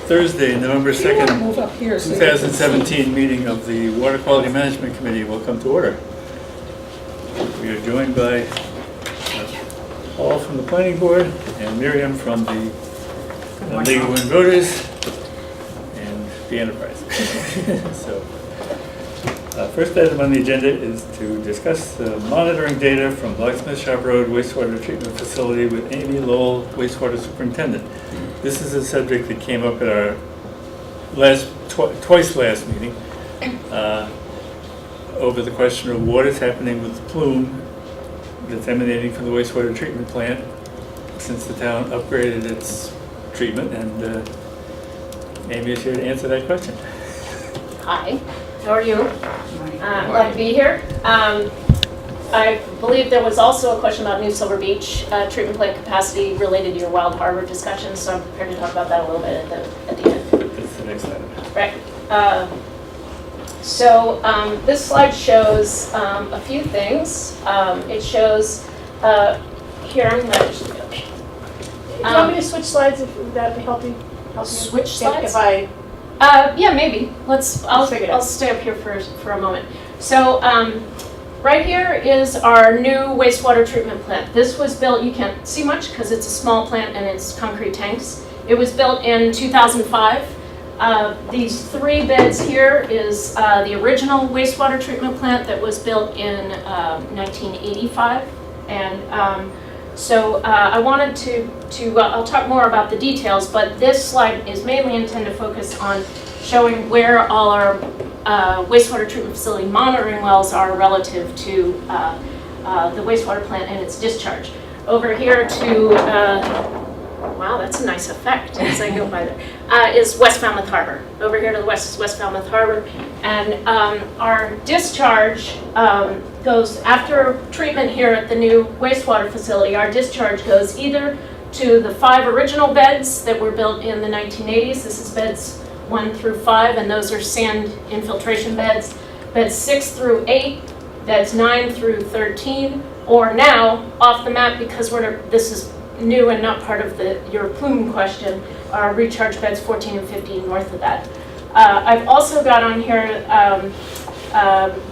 Thursday, November You want to 2nd, move up here so you 2017 meeting of the Water Quality Management Committee will come to order. We are joined by Paul from the Planning Board and Miriam from the League of Women Voters and the Enterprise. So, first item on the agenda is to discuss the monitoring data from Blacksmith Shop Road wastewater treatment facility with Amy Lowell, wastewater superintendent. This is a subject that came up at our twice last meeting over the question of what is happening with the plume that's emanating from the wastewater treatment plant since the town upgraded its treatment, and Amy is here to answer that question. Hi, how are you? Glad to be here. I believe there was also a question about New Silver Beach treatment plant capacity related to your Wild Harbor discussion, so I'm prepared to talk about that a little bit at the end. That's the next item. Right. So this slide shows a few things. It shows, here I'm going to just go. Do you want me to switch slides if that would help you? Switch slides? If I... Yeah, maybe. I'll stay up here for a moment. So right here is our new wastewater treatment plant. This was built, you can't see much because it's a small plant and it's concrete tanks. It was built in 2005. These three beds here is the original wastewater treatment plant that was built in 1985. And so I wanted to I'll talk more about the details, but this slide is mainly intended to focus on showing where all our wastewater treatment facility monitoring wells are relative to the wastewater plant and its discharge. Over here to, wow, that's a nice effect as I go by there, is West Falmouth Harbor. Over here to the west is West Falmouth Harbor. And our discharge goes, after treatment here at the new wastewater facility, our discharge goes either to the 5 original beds that were built in the 1980s. This is beds 1 through 5, and those are sand infiltration beds. Beds 6 through 8, beds 9 through 13, or now, off the map, because this is new and not part of your plume question, are recharge beds 14 and 15 north of that. I've also got on here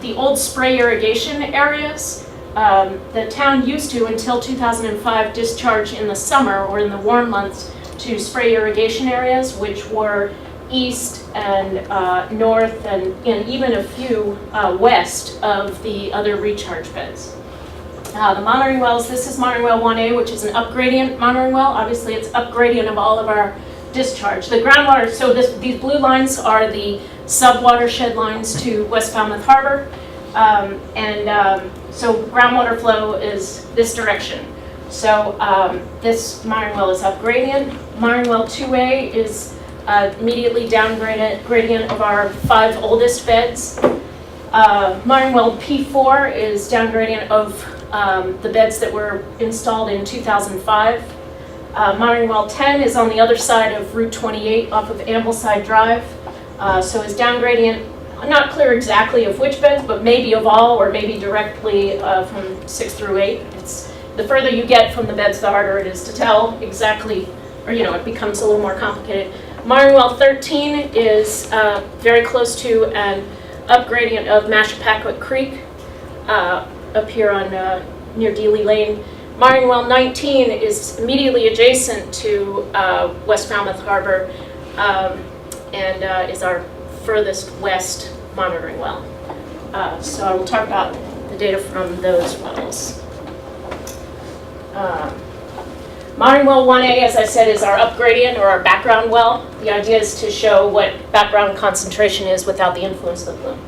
the old spray irrigation areas. The town used to, until 2005, discharge in the summer or in the warm months to spray irrigation areas, which were east and north and even a few west of the other recharge beds. The monitoring wells, this is monitoring well 1A, which is an upgradient monitoring well. Obviously, it's upgradient of all of our discharge. The groundwater, so these blue lines are the sub-watershed lines to West Falmouth Harbor. So groundwater flow is this direction. So this monitoring well is upgradient. Monitoring well 2A is immediately down gradient of our 5 oldest beds. Monitoring well P4 is down gradient of the beds that were installed in 2005. Monitoring well 10 is on the other side of Route 28 off of Ambleside Drive. So is down gradient, I'm not clear exactly of which beds, but maybe of all, or maybe directly from 6 through 8. The further you get from the beds, the harder it is to tell exactly, or it becomes a little more complicated. Monitoring well 13 is very close to an upgradient of Mashapaquet Creek up here on near Dealey Lane. Monitoring well 19 is immediately adjacent to West Falmouth Harbor and is our furthest west monitoring well. So I will talk about the data from those wells. Monitoring well 1A, as I said, is our upgradient or our background well. The idea is to show what background concentration is without the influence of the plume.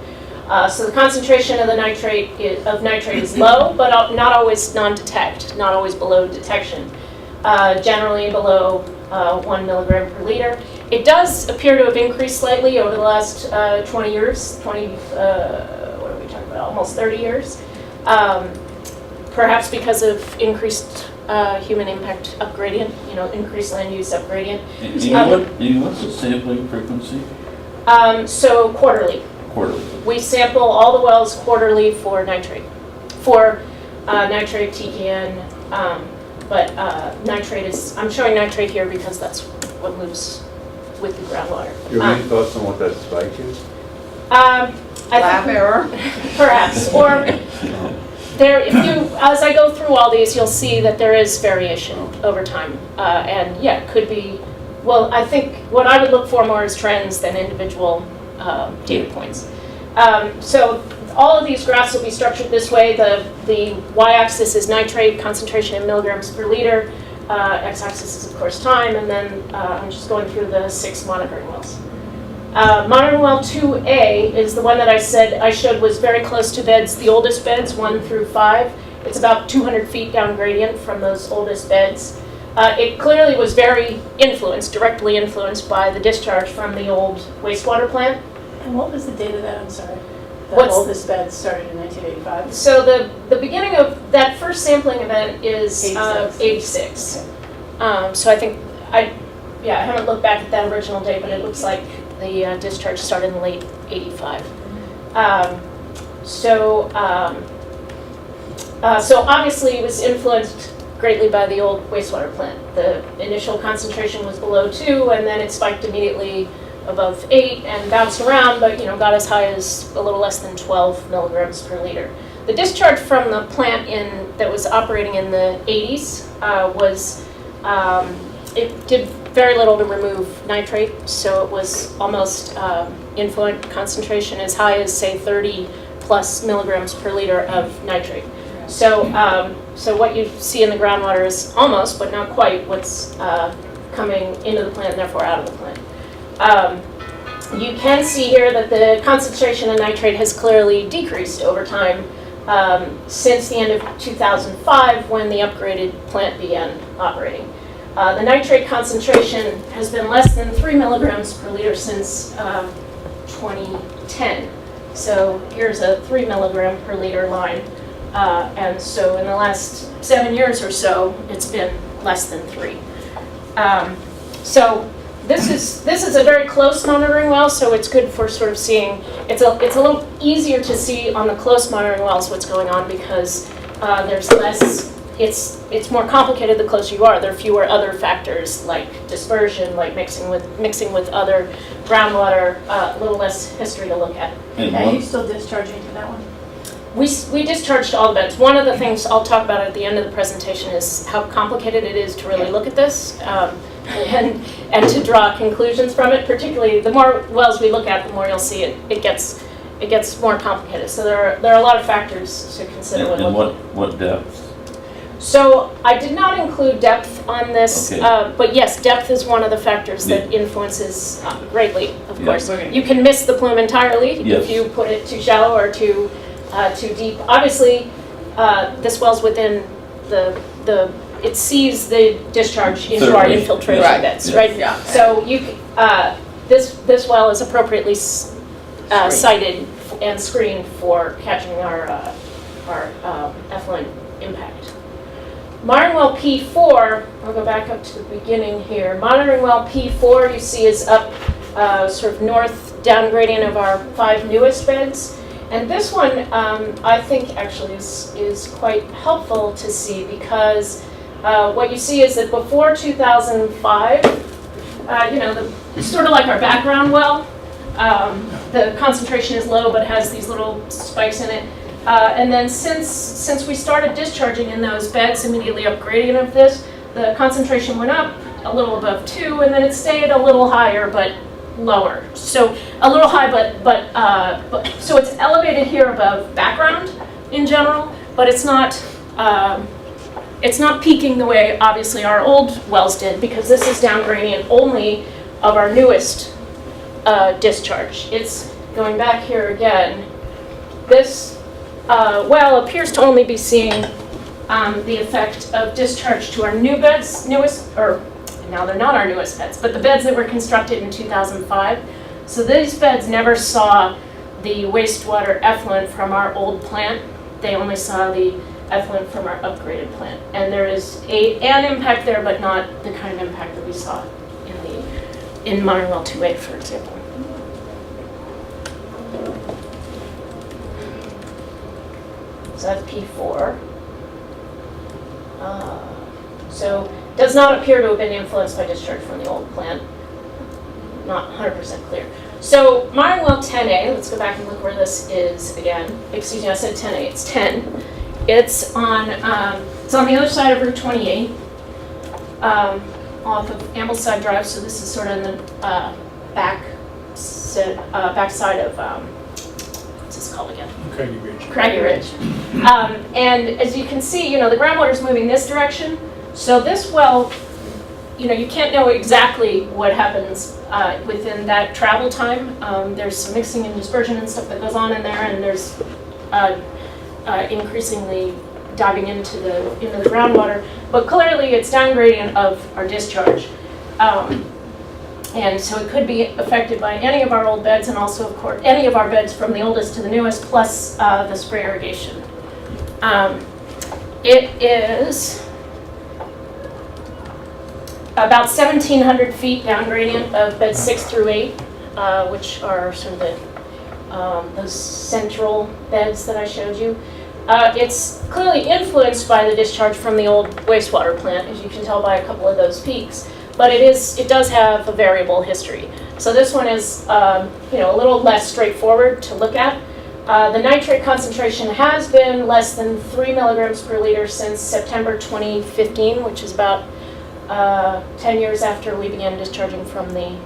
So the concentration of the nitrate is low, but not always non-detect, not always below detection. Generally below 1 milligram per liter. It does appear to have increased slightly over the last 20 years, what are we talking about, almost 30 years. Perhaps because of increased human impact upgradient, increased land use upgradient. And what's the sampling frequency? So quarterly. Quarterly. We sample all the wells quarterly for nitrate. For nitrate, TPN, but nitrate is, I'm showing nitrate here because that's what moves with the groundwater. You have any thoughts on what that spike is? I Lab think error. perhaps, or there, if you, as I go through all these, you'll see that there is variation over time. And yeah, it could be, well, I think what I would look for more is trends than individual data points. So all of these graphs will be structured this way. The y-axis is nitrate concentration in milligrams per liter. X-axis is, of course, time. And then I'm just going through the 6 monitoring wells. Monitoring well 2A is the one that I said I showed was very close to beds, the oldest beds, 1 through 5. It's about 200 feet down gradient from those oldest beds. It clearly was very influenced, directly influenced by the discharge from the old wastewater plant. And what was the date of that, I'm sorry? The What's- oldest bed started in 1985? So the beginning of that first sampling event is 86. So I think, I haven't looked back at that original date, but it looks like the discharge started in late 85. So obviously it was influenced greatly by the old wastewater plant. The initial concentration was below 2, and then it spiked immediately above 8 and bounced around, but got as high as a little less than 12 milligrams per liter. The discharge from the plant that was operating in the 80s it did very little to remove nitrate, so it was almost influent concentration as high as, say, 30 plus milligrams per liter of nitrate. So what you see in the groundwater is almost, but not quite, what's coming into the plant and therefore out of the plant. You can see here that the concentration of nitrate has clearly decreased over time since the end of 2005 when the upgraded plant began operating. The nitrate concentration has been less than 3 milligrams per liter since 2010. So here's a 3 milligram per liter line. And so in the last 7 years or so, it's been less than 3. So this is a very close monitoring well, so it's good for sort of seeing, it's a little easier to see on the close monitoring wells what's going on because there's less, it's more complicated the closer you are. There are fewer other factors like dispersion, like mixing with other groundwater, a little less history to look at. And Are you what, still discharging to that one? We discharged all the beds. One of the things I'll talk about at the end of the presentation is how complicated it is to really look at this and to draw conclusions from it. Particularly, the more wells we look at, the more you'll see it gets more complicated. So there are a lot of factors to consider when and looking. what depth? So I did not include depth on this, Okay. but yes, depth is one of the factors that influences greatly, of Yeah. course. You can miss the plume entirely Yes. if you put it too shallow or too deep. Obviously, this well's within it sees the discharge into our Certainly. infiltration Right. beds, right? Yeah. So this well is appropriately sited and screened for catching our effluent impact. Monitoring well P4, I'll go back up to the beginning here. Monitoring well P4 you see is up sort of north down gradient of our 5 newest beds. And this one I think actually is quite helpful to see because what you see is that before 2005, sort of like our background well, the concentration is low but has these little spikes in it. And then since we started discharging in those beds immediately up gradient of this, the concentration went up a little above 2, and then it stayed a little higher but lower. So a little high, but so it's elevated here above background in general, but it's not peaking the way obviously our old wells did because this is down gradient only of our newest discharge. It's going back here again. This well appears to only be seeing the effect of discharge to our newest, or now they're not our newest beds, but the beds that were constructed in 2005. So these beds never saw the wastewater effluent from our old plant. They only saw the effluent from our upgraded plant. And there is an impact there, but not the kind of impact that we saw in Monitoring Well 2A, for example. So that's P4. So does not appear to have been influenced by discharge from the old plant. not 100% clear. So Myron Well 10A, let's go back and look where this is again. Excuse me, I said 10A, it's 10. It's on the other side of Route 28, off of Ambleside Drive, so this is sort of in the backside of, what's this called again? Craggy Ridge. Craggy Ridge. And as you can see, the groundwater is moving this direction. So this well, you can't know exactly what happens within that travel time. There's some mixing and dispersion and stuff that goes on in there, and there's increasingly diving into the groundwater. But clearly, it's downgradient of our discharge. And so it could be affected by any of our old beds, and also, of course, any of our beds from the oldest to the newest, plus the spray irrigation. It is about 1,700 feet down gradient of beds 6 through 8, which are sort of those central beds that I showed you. It's clearly influenced by the discharge from the old wastewater plant, as you can tell by a couple of those peaks. But it does have a variable history. So this one is a little less straightforward to look at. The nitrate concentration has been less than 3 milligrams per liter since September 2015, which is about 10 years after we began discharging from the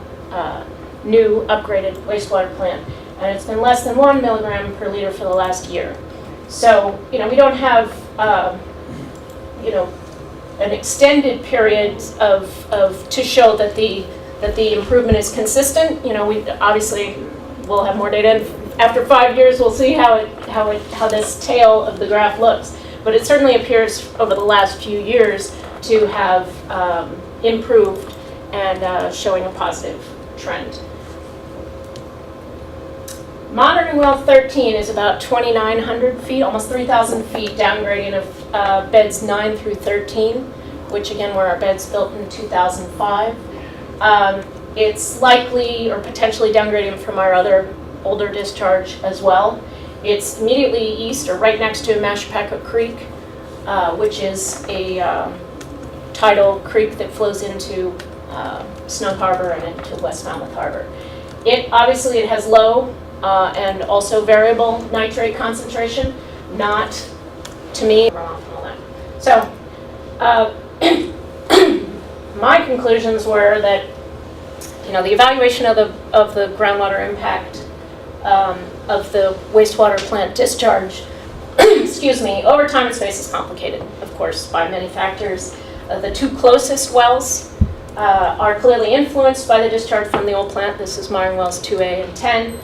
new upgraded wastewater plant. And it's been less than 1 milligram per liter for the last year. So, we don't have, an extended period to show that the improvement is consistent. We obviously will have more data. And after 5 years, we'll see how this tail of the graph looks. But it certainly appears over the last few years to have improved and showing a positive trend. Monitoring well 13 is about 2,900 feet, almost 3,000 feet downgradient of beds 9 through 13, which again were our beds built in 2005. It's likely or potentially downgradient from our other older discharge as well. It's immediately east or right next to Mashapaca Creek, which is a tidal creek that flows into Snug Harbor and into West Falmouth Harbor. It has low and also variable nitrate concentration, not, to me, runoff and all that. So, my conclusions were that, the evaluation of the groundwater impact of the wastewater plant discharge, excuse me, over time and space is complicated, of course, by many factors. The two closest wells are clearly influenced by the discharge from the old plant. This is Myron Wells 2A and 10.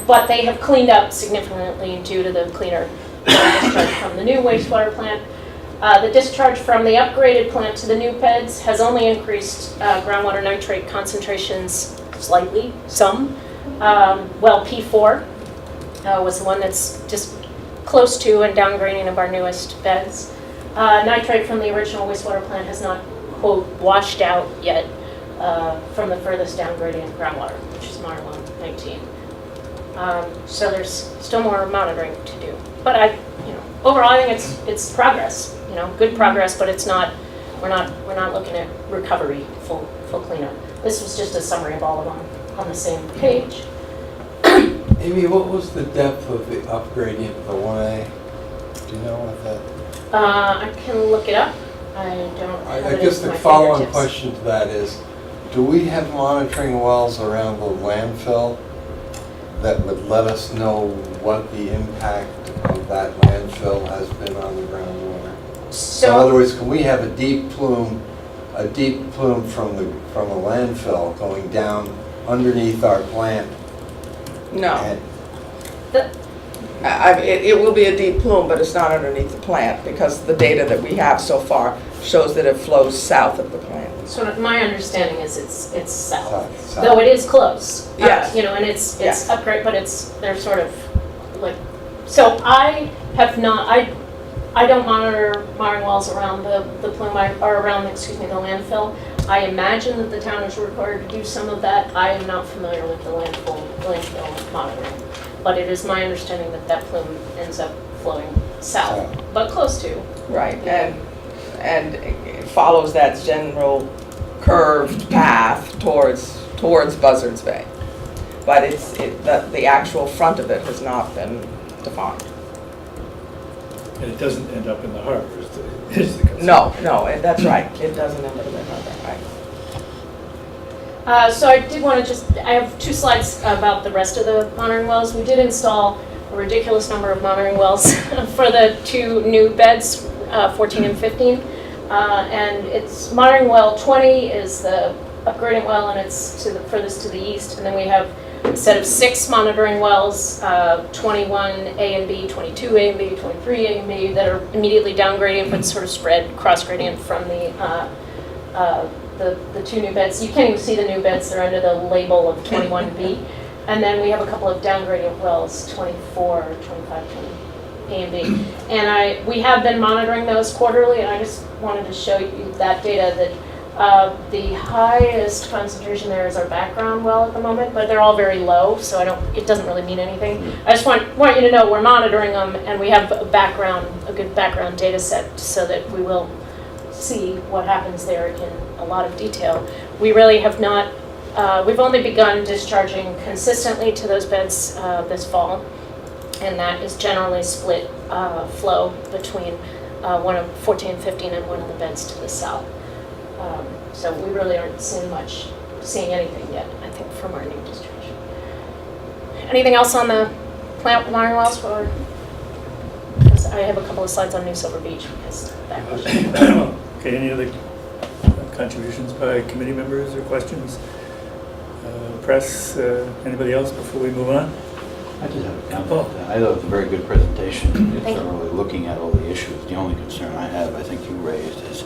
But they have cleaned up significantly due to the cleaner discharge from the new wastewater plant. The discharge from the upgraded plant to the new beds has only increased groundwater nitrate concentrations slightly, some. Well, P4 was the one that's just close to and downgrading of our newest beds. Nitrate from the original wastewater plant has not, quote, washed out yet from the furthest downgrading groundwater, which is Myron Well 19. So there's still more monitoring to do. But overall, I think it's progress. Good progress, but it's not. We're not looking at recovery, full cleanup. This was just a summary of all of them on the same page. Amy, what was the depth of the upgradient of the 1A? Do you know what that? I can look it up. I don't. I guess the following question to that is, do we have monitoring wells around the landfill that would let us know what the impact of that landfill has been on the groundwater? So in other words, can we have a deep plume from a landfill going down underneath our plant? No. It will be a deep plume, but it's not underneath the plant because the data that we have so far shows that it flows south of the plant. So my understanding is it's south, South. though it is close. Yes. And it's upgrade, but they're sort of like. So I have not. I don't monitor Myron Wells around the plume or around the landfill. I imagine that the town is required to do some of that. I am not familiar with the landfill monitoring, but it is my understanding that plume ends up flowing south, but close to. Right, and it follows that general curved path towards towards Buzzards Bay. But the actual front of it has not been defined. And it doesn't end up in the harbor, is the concern. No, that's right. It doesn't end up in the harbor, right? So I did want to I have 2 slides about the rest of the monitoring wells. We did install a ridiculous number of monitoring wells for the 2 new beds, 14 and 15. And it's monitoring well 20 is the upgrading well, and it's furthest to the east. And then we have a set of 6 monitoring wells, 21 A and B, 22 A and B, 23 A and B, that are immediately down gradient but sort of spread cross gradient from the 2 new beds. You can't even see the new beds, they're under the label of 21B. And then we have a couple of down gradient wells, 24, 25, 20 A and B. And we have been monitoring those quarterly, and I just wanted to show you that data that the highest concentration there is our background well at the moment, but they're all very low, so it doesn't really mean anything. I just want you to know we're monitoring them, and we have a good background data set so that we will see what happens there in a lot of detail. We really have not, we've only begun discharging consistently to those beds this fall, and that is generally split flow between one of 14 and 15 and one of the beds to the south. So we really aren't seeing anything yet, I think, from our new discharge. Anything else on the plant monitoring wells? Because I have a couple of slides on New Silver Beach. Because that question. Okay, any other contributions by committee members or questions? Press, anybody else before we move on? I just have a comment. I thought it was a very good presentation. It's really looking at all the issues. The only concern I have, I think you raised, is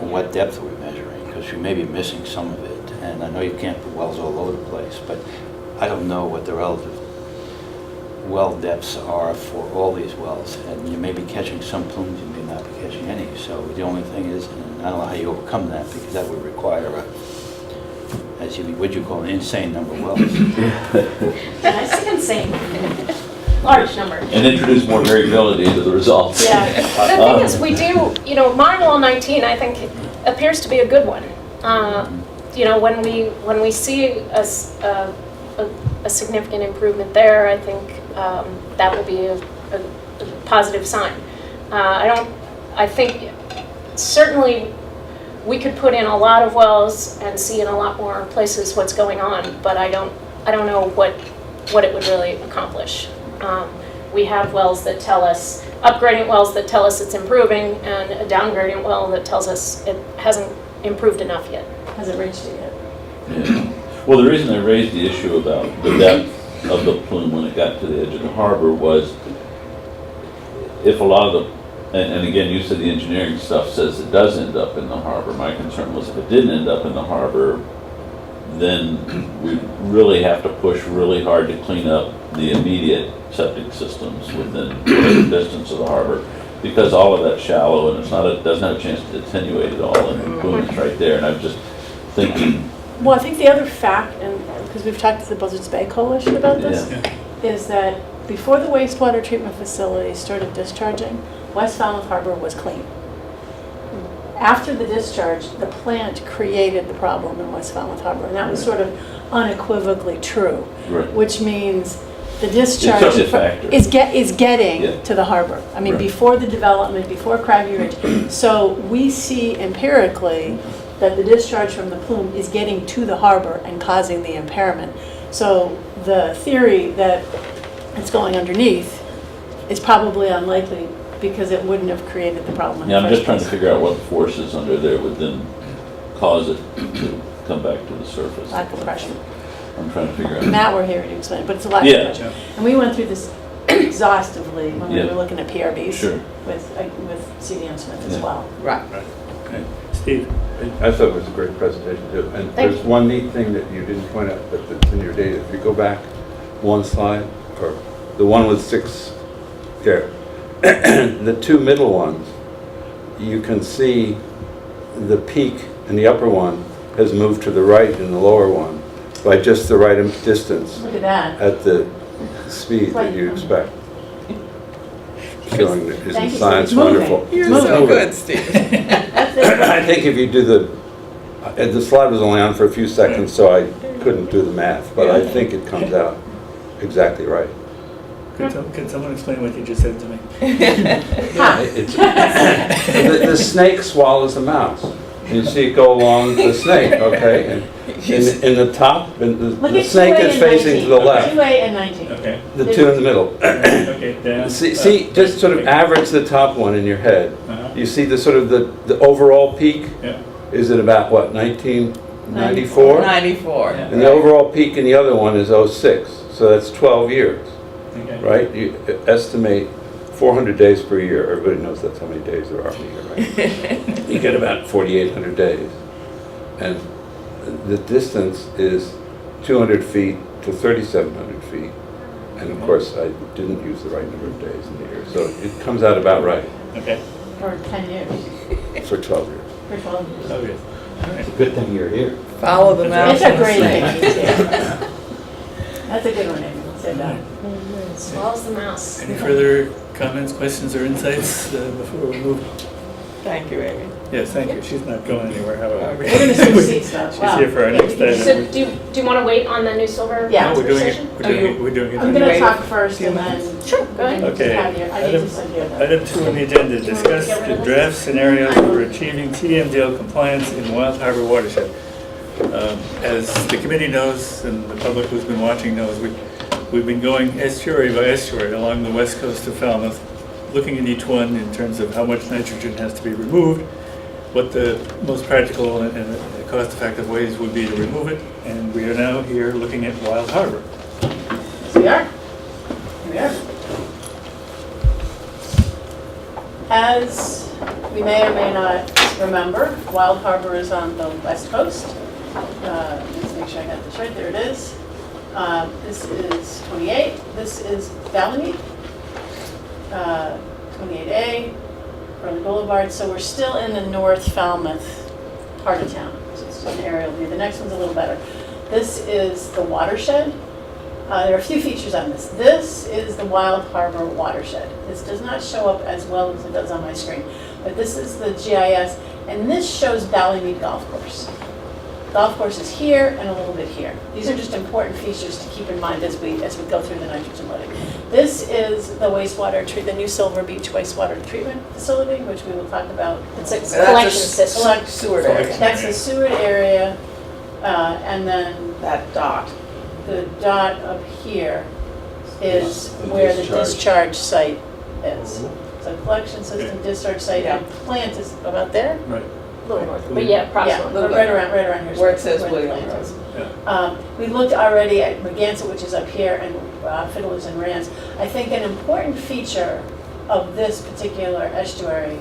what depth are we measuring? Because you may be missing some of it. And I know you can't put wells all over the place, but I don't know what the relative well depths are for all these wells. And you may be catching some plumes, you may not be catching any. So the only thing is, and I don't know how you overcome that, because that would require would you call an insane number of wells? I see insane. Large number. And introduce more variability into the results. Yeah. The thing is, we do, monitor well 19, I think, appears to be a good one. When we see a significant improvement there, I think that will be a positive sign. I think certainly we could put in a lot of wells and see in a lot more places what's going on, but I don't know what it would really accomplish. We have wells that tell us, upgrading wells that tell us it's improving, and a downgrading well that tells us it hasn't improved enough yet. Hasn't reached it yet. Yeah. Well, the reason I raised the issue about the depth of the plume when it got to the edge of the harbor was if a lot of the, and again, you said the engineering stuff says it does end up in the harbor. My concern was if it didn't end up in the harbor, then we really have to push really hard to clean up the immediate septic systems within a distance of the harbor, because all of that's shallow and doesn't have a chance to attenuate it all, and the plume is right there. And I'm just thinking. Well, I think the other fact, and because we've talked to the Buzzards Bay Coalition about this, is that before the wastewater treatment facility started discharging, West Falmouth Harbor was clean. After the discharge, the plant created the problem in West Falmouth Harbor, and that was sort of unequivocally true, which means the discharge is getting to the harbor. I mean, before the development, before Craggy Ridge. So we see empirically that the discharge from the plume is getting to the harbor and causing the impairment. So the theory that it's going underneath is probably unlikely, because it wouldn't have created the problem in the I'm first just trying to place. figure out what forces under there would then cause it to come back to the surface. Lack of pressure. I'm trying to figure out. Matt, we're here to explain, but it's a lack of pressure. And we went through this exhaustively when we were looking at PRBs with CDM Smith as well. Right. Okay. Steve? I thought it was a great presentation too. And there's one neat thing that you didn't point out that's in your data. If you go back one slide, or the one with 6 there, the 2 middle ones, you can see the peak in the upper one has moved to the right in the lower one by just the right distance. Look at that. At the speed that you expect. Showing that isn't science wonderful? You're so good, Steve. I think if you do the And the slide was only on for a few seconds, so I couldn't do the math, but I think it comes out exactly right. Could someone explain what you just said to me? Yeah, the snake swallows the mouse. You see it go along the snake, okay? And in the top, the snake is facing to the left. 2A and 19. Okay. The two in the middle. Okay, down. See, just sort of average the top one in your head. Uh-huh. You see the sort of the overall peak Yeah. is at about what, 1994? 94. Yeah. And the overall peak in the other one is 06, so that's 12 years, Okay. right? You estimate 400 days per year. Everybody knows that's how many days there are in a year, right? You get about 4,800 days. And the distance is 200 feet to 3,700 feet. And of course, I didn't use the right number of days in the year, so it comes out about right Okay. For 10 years, for 12 years. for 12 years. Okay. All right. Good thing you're here. Follow the mouse. It's a and the great snake. thing. Yeah. That's a good one, Amy. Say that. Swallows the mouse. Any further comments, questions, or insights before we move? Thank you, Amy. Yes, thank you. She's not going anywhere. How about We're going to switch seats though. She's Wow. here for our Yeah, next we can item. So do you want to wait on the new silver? Yeah. No, we're doing it. conversation? We're doing it. I'm going to Wait talk a first few and minutes. then. Sure, go ahead. Okay. I need to send you that. Item 2 on the agenda, discuss get rid of the this? draft scenarios for achieving TMDL compliance in Wild Harbor Watershed. As the committee knows, and the public who's been watching knows, we've been going estuary by estuary along the west coast of Falmouth, looking at each one in terms of how much nitrogen has to be removed, what the most practical and cost-effective ways would be to remove it, and we are now here looking at Wild Harbor. Yes, we are. Here we are. As we may or may not remember, Wild Harbor is on the west coast. Let's make sure I got this right. There it is. This is 28. This is Bellamy. 28A, Burley Boulevard. So we're still in the North Falmouth part of town. So it's just an aerial view. The next one's a little better. This is the Watershed. There are a few features on this. This is the Wild Harbor Watershed. This does not show up as well as it does on my screen, but this is the GIS, and this shows Ballymead Golf Course. Golf course is here and a little bit here. These are just important features to keep in mind as we go through the nitrogen loading. This is the the new Silver Beach wastewater treatment facility, which we will talk about. It's a That's collection a system. Seward area. That's the Seward area, and then That dot. the dot up here is where the discharge site is. So collection system, discharge site, and plant is about there? Right. A little north. But yeah, Yeah, approximately. right around here. Where it says the William plant is. Yeah. We looked already at Merganset, which is up here, and Fiddlers and Rands. I think an important feature of this particular estuary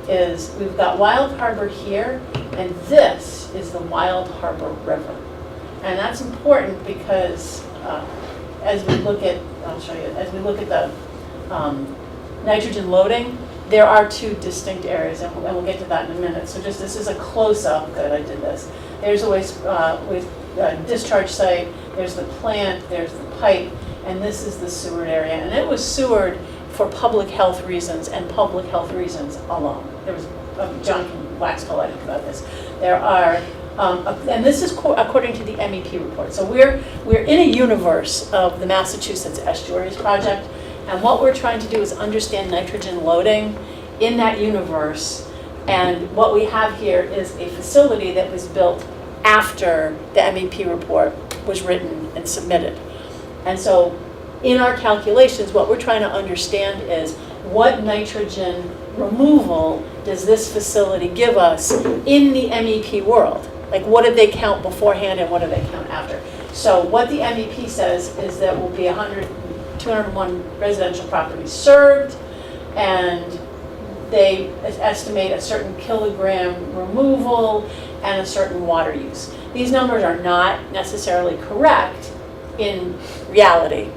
is we've got Wild Harbor here, and this is the Wild Harbor River. And that's important because as we look at, I'll show you, as we look at the nitrogen loading, there are two distinct areas, and we'll get to that in a minute. So just, this is a close-up, good, I did this. There's a discharge site, there's the plant, there's the pipe, and this is the Seward area. And it was Seward for public health reasons and public health reasons alone. There was, John can wax poetic about this. There are, and this is according to the MEP report. So we're in a universe of the Massachusetts Estuaries Project, and what we're trying to do is understand nitrogen loading in that universe. And what we have here is a facility that was built after the MEP report was written and submitted. And so in our calculations, what we're trying to understand is what nitrogen removal does this facility give us in the MEP world? Like, what did they count beforehand and what do they count after? So what the MEP says is that will be 201 residential properties served, and they estimate a certain kilogram removal and a certain water use. These numbers are not necessarily correct in reality,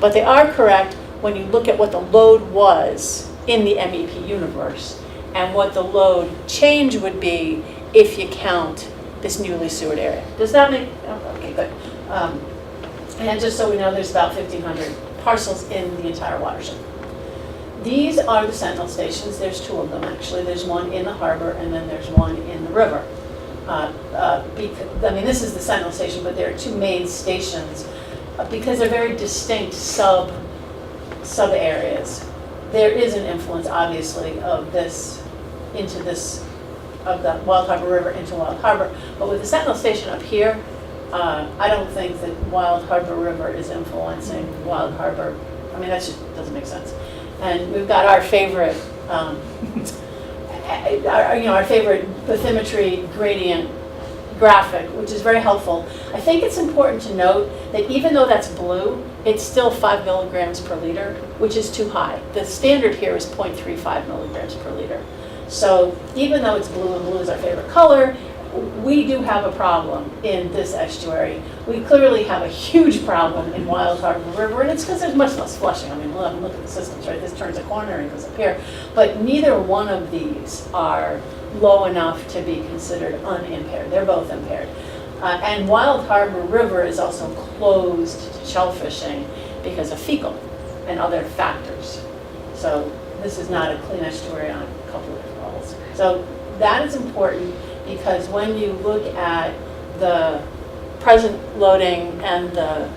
but they are correct when you look at what the load was in the MEP universe and what the load change would be if you count this newly Seward area. Does that make, oh, okay, good. And just so we know, there's about 1,500 parcels in the entire watershed. These are the sentinel stations. There's two of them, actually. There's one in the harbor, and then there's one in the river. This is the Sentinel station, but there are two main stations, because they're very distinct sub areas. There is an influence, obviously, of this into this, of the Wild Harbor River into Wild Harbor. But with the Sentinel station up here, I don't think that Wild Harbor River is influencing Wild Harbor. I mean, that just doesn't make sense. And we've got our favorite, our favorite bathymetry gradient graphic, which is very helpful. I think it's important to note that even though that's blue, it's still 5 milligrams per liter, which is too high. The standard here is 0.35 milligrams per liter. So even though it's blue, and blue is our favorite color, we do have a problem in this estuary. We clearly have a huge problem in Wild Harbor River, and it's because there's much less flushing. I mean, look at the systems, right? This turns a corner and goes up here. But neither one of these are low enough to be considered unimpaired. They're both impaired. And Wild Harbor River is also closed to shellfishing because of fecal and other factors. So this is not a clean estuary on a couple of levels. So that is important, because when you look at the present loading and the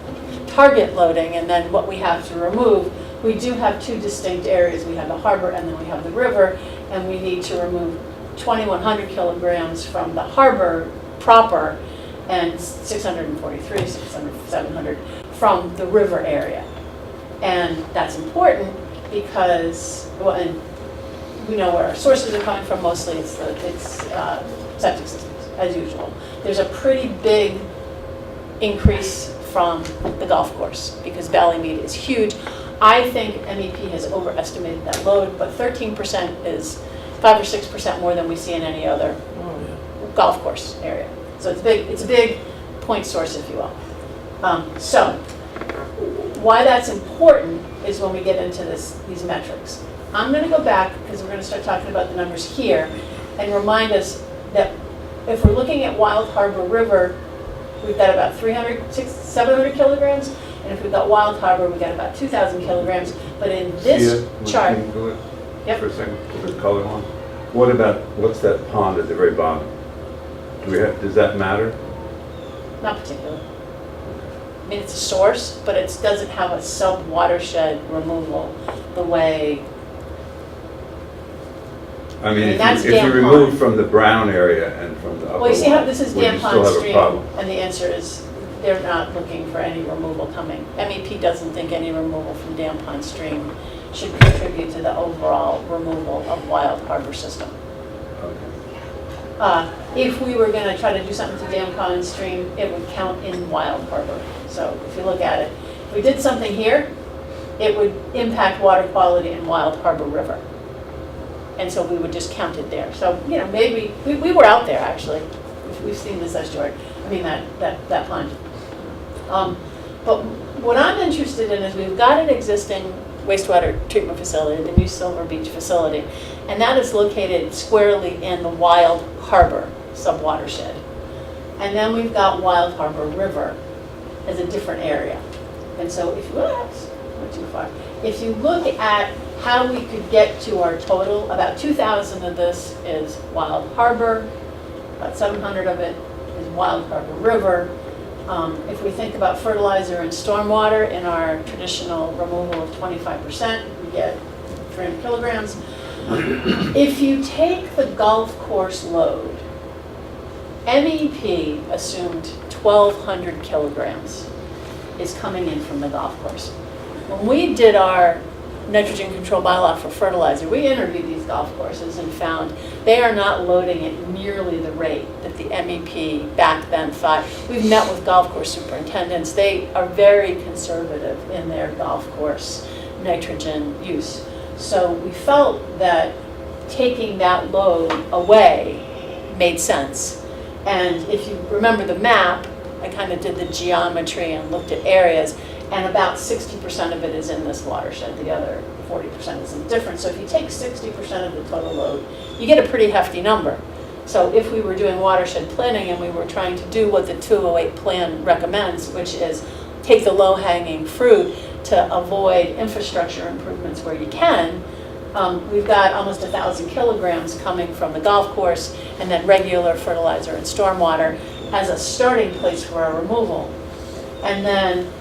target loading, and then what we have to remove, we do have two distinct areas. We have the harbor and then we have the river, and we need to remove 2,100 kilograms from the harbor proper and 643, 600, 700 from the river area. And that's important because, well, and we know where our sources are coming from. Mostly it's septic systems, as usual. There's a pretty big increase from the golf course because Ballymead is huge. I think MEP has overestimated that load, but 13% is 5 or 6% more than we see in any other golf course area. So it's big. It's a big point source, if you will. So why that's important is when we get into these metrics. I'm going to go back, because we're going to start talking about the numbers here, and remind us that if we're looking at Wild Harbor River, we've got about 700 kilograms, and if we've got Wild Harbor, we've got about 2,000 kilograms. But in this chart, Can you go Yep. for a second, to the color one? What's that pond at the very bottom? Does that matter? not particularly. I mean, it's a source, but it doesn't have a sub-watershed removal the way. I mean, And that's if you Dam remove Pond. from the brown area and from the upper Well, you see how one, this is would you Dam still Pond have a Stream, problem? and the answer is they're not looking for any removal coming. MEP doesn't think any removal from Dam Pond Stream should contribute to the overall removal of Wild Harbor system. Okay. If we were going to try to do something to Dam Pond Stream, it would count in Wild Harbor. So if you look at it, if we did something here, it would impact water quality in Wild Harbor River. And so we would just count it there. So, maybe, we were out there actually. We've seen this estuary, that pond. But what I'm interested in is we've got an existing wastewater treatment facility, the new Silver Beach facility, and that is located squarely in the Wild Harbor sub-watershed. And then we've got Wild Harbor River as a different area. And so if you look, not too far, if you look at how we could get to our total, about 2,000 of this is Wild Harbor, about 700 of it is Wild Harbor River. If we think about fertilizer and stormwater in our traditional removal of 25%, we get 300 kilograms. If you take the golf course load, MEP assumed 1,200 kilograms is coming in from the golf course. When we did our nitrogen control bylaw for fertilizer, we interviewed these golf courses and found they are not loading at nearly the rate that the MEP back then thought. We've met with golf course superintendents. They are very conservative in their golf course nitrogen use. So we felt that taking that load away made sense. And if you remember the map, I kind of did the geometry and looked at areas, and about 60% of it is in this watershed. The other 40% is different. So if you take 60% of the total load, you get a pretty hefty number. So if we were doing watershed planning and we were trying to do what the 208 plan recommends, which is take the low-hanging fruit to avoid infrastructure improvements where you can, we've got almost 1,000 kilograms coming from the golf course, and then regular fertilizer and stormwater as a starting place for our removal. And then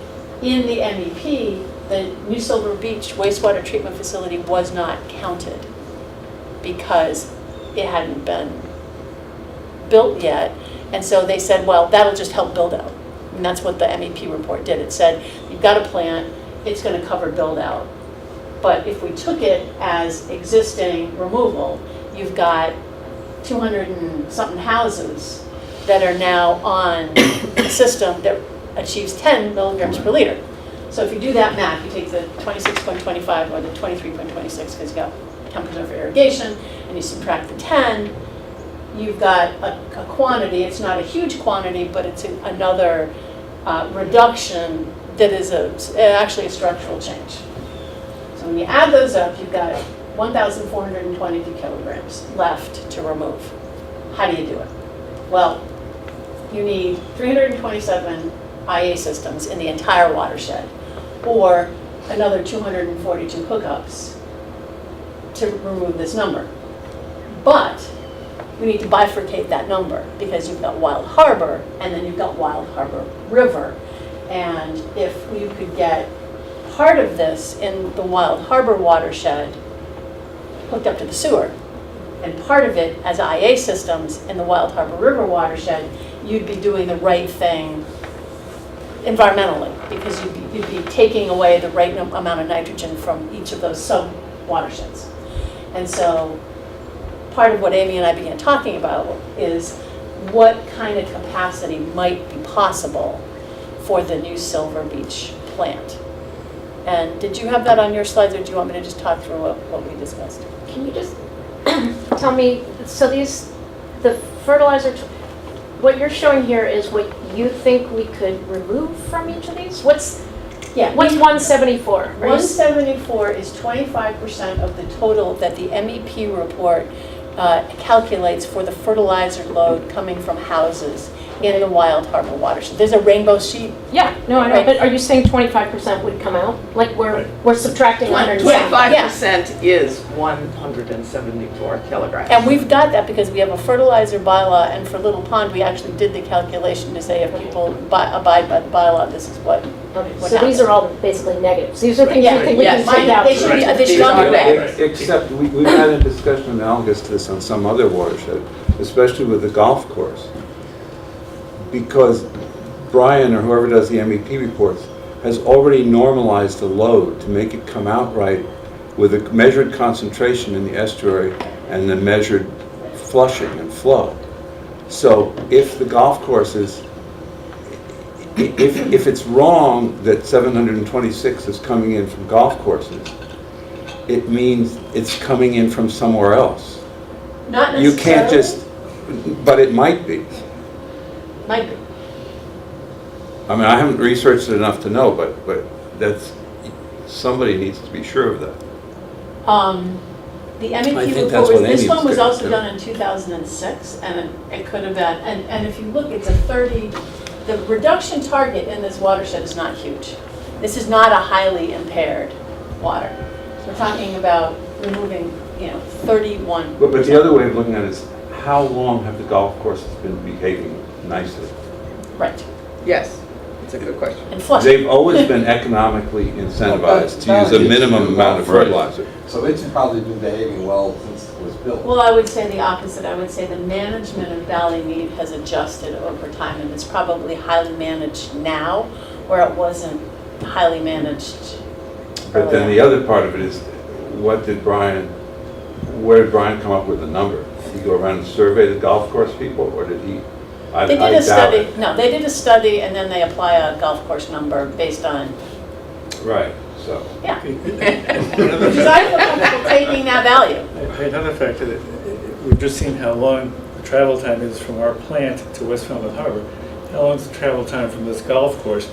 in the MEP, the New Silver Beach wastewater treatment facility was not counted because it hadn't been built yet. And so they said, well, that'll just help build out. And that's what the MEP report did. It said, you've got a plant, it's going to cover build out. But if we took it as existing removal, you've got 200 and something houses that are now on a system that achieves 10 milligrams per liter. So if you do that math, you take the 26.25 or the 23.26 because you got 10% for irrigation, and you subtract the 10, you've got a quantity. It's not a huge quantity, but it's another reduction that is actually a structural change. So when you add those up, you've got 1,422 kilograms left to remove. How do you do it? Well, you need 327 IA systems in the entire watershed, or another 242 hookups to remove this number. But we need to bifurcate that number because you've got Wild Harbor and then you've got Wild Harbor River. And if you could get part of this in the Wild Harbor watershed hooked up to the sewer, and part of it as IA systems in the Wild Harbor River watershed, you'd be doing the right thing environmentally, because you'd be taking away the right amount of nitrogen from each of those sub-watersheds. And so part of what Amy and I began talking about is what kind of capacity might be possible for the new Silver Beach plant. And did you have that on your slides, or do you want me to just talk through what we discussed? Can you just tell me, so the fertilizer, what you're showing here is what you think we could remove from each of these? What's 174? 174 is 25% of the total that the MEP report calculates for the fertilizer load coming from houses in the Wild Harbor watershed. There's a rainbow sheet. Yeah, no, I know, Right. but are you saying 25% would come out? Like we're subtracting 170? 25% is 174 kilograms. And we've got that because we have a fertilizer bylaw, and for Little Pond, we actually did the calculation to say if people abide by the bylaw, this is what Okay, what so these happens. are all basically negatives. These are things you think we can Yes. take out. They should be, they should These not are be negatives. red. Except we've had a discussion analogous to this on some other watershed, especially with the golf course. Because Brian, or whoever does the MEP reports, has already normalized the load to make it come out right with a measured concentration in the estuary and the measured flushing and flow. So if the golf course is, if it's wrong that 726 is coming in from golf courses, it means it's coming in from somewhere else. Not You can't necessarily. just, but it might be. Might be. I mean, I haven't researched it enough to know, but that's, somebody needs to be sure of that. The I MEP think report that's was, what this Amy's one was doing, also too. done in 2006, and it could have been, and if you look, it's a 30, the reduction target in this watershed is not huge. This is not a highly impaired water. We're talking about removing, 31%. But the other way of looking at it is, how long have the golf courses been behaving nicely? Right, Yes, it's a good question. and flushing. They've always been economically incentivized to use a minimum amount of fertilizer. So it's probably been behaving well since it was built. Well, I would say the opposite. I would say the management of Valley Mead has adjusted over time, and it's probably highly managed now, where it wasn't highly managed But then the other part of it is, where did Brian come up with the number? Did he go around and survey the golf course people, or did he? I They did a doubt study, it. no, they did a study, and then they apply a golf course number based on, Right, so. yeah. Because I feel comfortable taking that value. Another factor that we've just seen how long the travel time is from our plant to West Falmouth Harbor. How long is the travel time from this golf course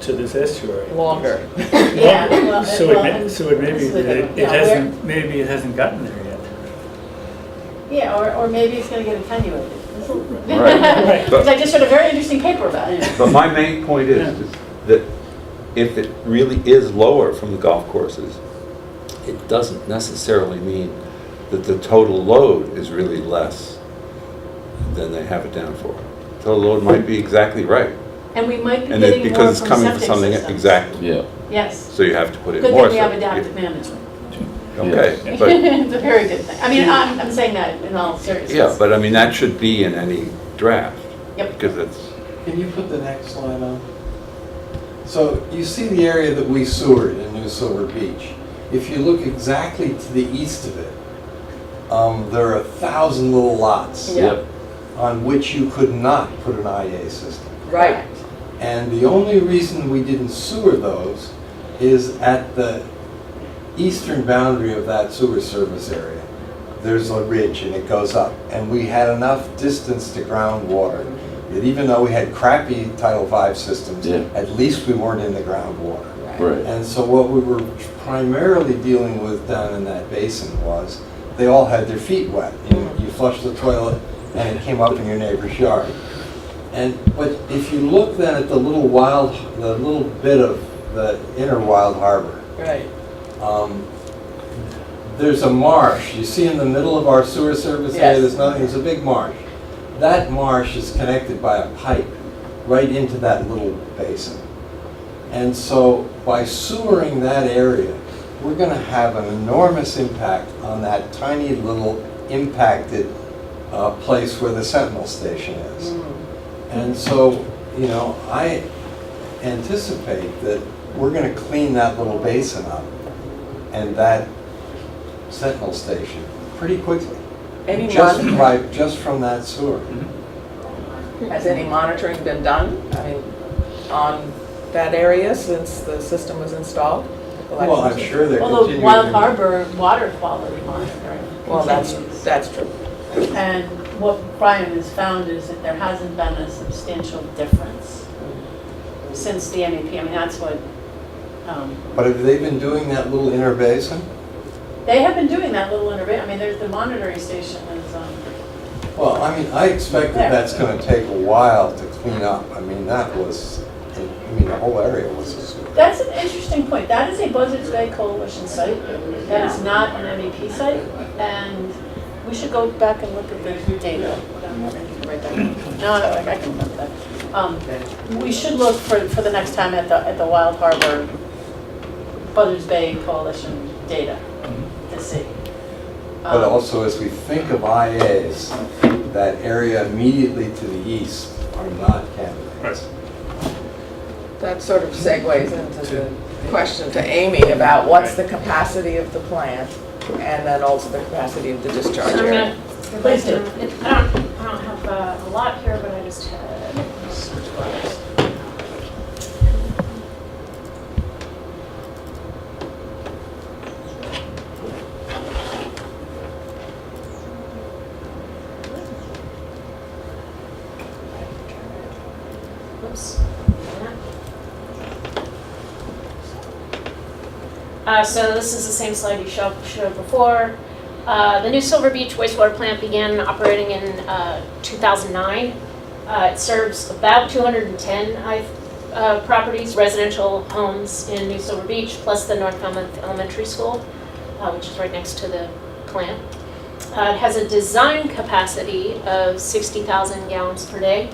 to this estuary? Longer. Yeah, well, So it may be that it yeah, hasn't, maybe it hasn't gotten there yet. Yeah, or maybe it's gonna get attenuated. Right. Because I just read a very interesting paper about it. But my main point is that if it really is lower from the golf courses, it doesn't necessarily mean that the total load is really less than they have it down for. Total load might be exactly right. And we might be And it's getting more because it's from coming from septic something, systems. exactly. Yeah. Yes. So you have to put in Good more. thing we have so- adaptive management. Okay, but, It's a very good thing. I mean, I'm saying that in all seriousness. yeah, but I mean, that should be in any draft. Yep. Because it's, Can you put the next slide on? So you see the area that we sewered in New Silver Beach. If you look exactly to the east of it, there are 1,000 little lots Yeah. on which you could not put an IA system. Right. And the only reason we didn't sewer those is at the eastern boundary of that sewer service area. There's a ridge and it goes up. And we had enough distance to groundwater that even though we had crappy Title V systems, Yeah. at least we weren't in the groundwater. Right. And so what we were primarily dealing with down in that basin was, they all had their feet wet. You flushed the toilet and it came up in your neighbor's yard. But if you look then at the little bit of the inner Wild Harbor, Right. there's a marsh. You see in the middle of our sewer service area, Yes. there's nothing, there's a big marsh. That marsh is connected by a pipe right into that little basin. And so by sewering that area, we're going to have an enormous impact on that tiny little impacted place where the Sentinel station is. And so, you know, I anticipate that we're going to clean that little basin up and that Sentinel station pretty quickly. Just from that sewer. Has any monitoring been done, I mean, on that area since the system was installed? Well, I'm sure they're Although continuing. Wild Harbor water quality monitoring Well, continues. that's true. And what Brian has found is that there hasn't been a substantial difference since the MEP. I mean, that's what, But have they been doing that little inner basin? they have been doing that little intervention. I mean, there's the monitoring station is, Well, I mean, I expect that that's going to take a while to clean up. I mean, the whole area was a sewer. that's an interesting point. That is a Buzzards Bay Coalition site. That is not an MEP site. And we should go back and look at the data. Right there. No, I can remember that. We should look for the next time at the Wild Harbor Buzzards Bay Coalition data to see. But also, as we think of IAs, that area immediately to the east are not candidates. That sort of segues into the question to Amy about what's the capacity of the plant and then also the capacity of the discharge I'm area. gonna, Please do. I don't have a lot here, but I just had. Whoops. So this is the same slide you showed before. The new Silver Beach wastewater plant began operating in 2009. It serves about 210 properties, residential homes in New Silver Beach, plus the North Falmouth Elementary School, which is right next to the plant. It has a design capacity of 60,000 gallons per day.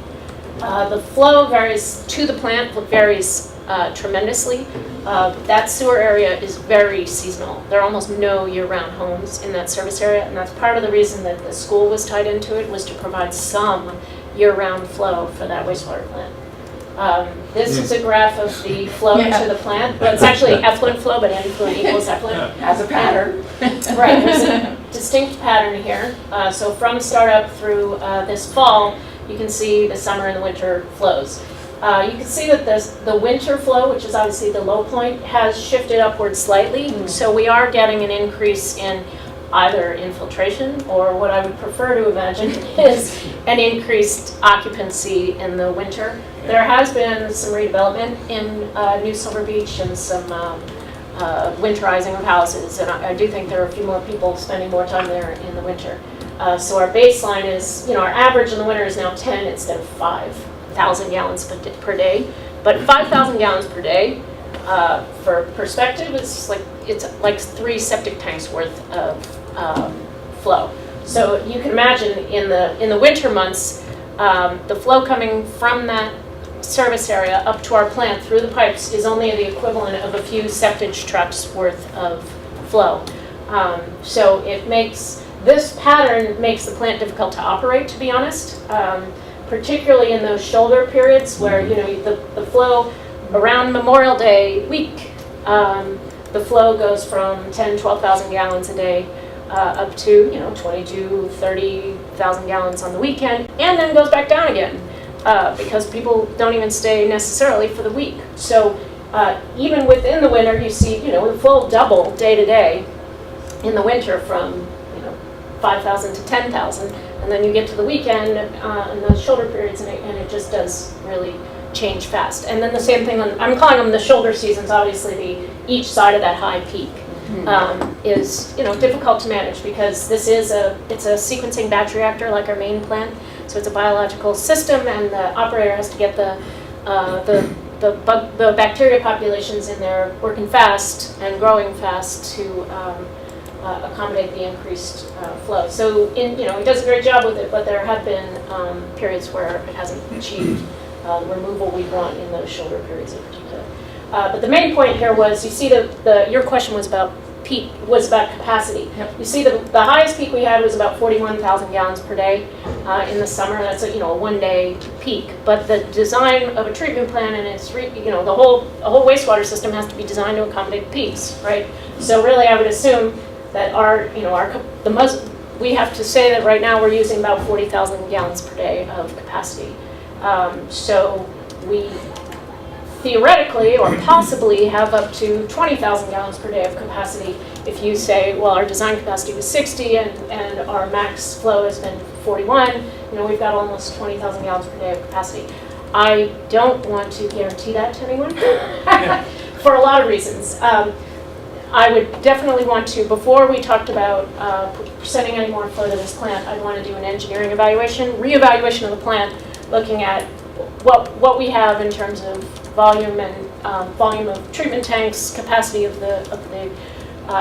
The flow varies to the plant, varies tremendously. That sewer area is very seasonal. There are almost no year-round homes in that service area, and that's part of the reason that the school was tied into it, was to provide some year-round flow for that wastewater plant. This is a graph of the flow to the plant, but it's actually effluent flow, but effluent equals effluent. Has a pattern. Right, there's a distinct pattern here. So from startup through this fall, you can see the summer and the winter flows. You can see that the winter flow, which is obviously the low point, has shifted upward slightly. So we are getting an increase in either infiltration, or what I would prefer to imagine is an increased occupancy in the winter. There has been some redevelopment in New Silver Beach and some winterizing of houses, and I do think there are a few more people spending more time there in the winter. So our baseline is, our average in the winter is now 10 instead of 5,000 gallons per day. But 5,000 gallons per day For perspective, it's like 3 septic tanks worth of flow. So you can imagine in the winter months, the flow coming from that service area up to our plant through the pipes is only the equivalent of a few septage trucks worth of flow. So this pattern makes the plant difficult to operate, to be honest, particularly in those shoulder periods where the flow around Memorial Day week, the flow goes from 12,000 gallons a day up to 22, 30,000 gallons on the weekend, and then goes back down again because people don't even stay necessarily for the week. So even within the winter, you see the flow double day to day in the winter from 5,000 to 10,000, and then you get to the weekend and those shoulder periods, and it just does really change fast. And then the same thing I'm calling them the shoulder seasons. Obviously, each side of that high peak is difficult to manage because it's a sequencing batch reactor like our main plant. So it's a biological system, and the operator has to get the bacteria populations in there working fast and growing fast to accommodate the increased flow. So he does a great job with it, but there have been periods where it hasn't achieved the removal we want in those shoulder periods in particular. But the main point here was, you see your question was about peak, was about capacity. Yep. You see the highest peak we had was about 41,000 gallons per day in the summer. That's a 1-day peak. But the design of a treatment plant and its the whole wastewater system has to be designed to accommodate peaks, right? So really, I would assume that we have to say that right now we're using about 40,000 gallons per day of capacity. So we theoretically or possibly have up to 20,000 gallons per day of capacity if you say, well, our design capacity was 60 and our max flow has been 41, we've got almost 20,000 gallons per day of capacity. I don't want to guarantee that to anyone for a lot of reasons. I would definitely want to, before we talked about sending any more flow to this plant, I'd want to do an engineering evaluation, reevaluation of the plant, looking at what we have in terms of volume and volume of treatment tanks, capacity of the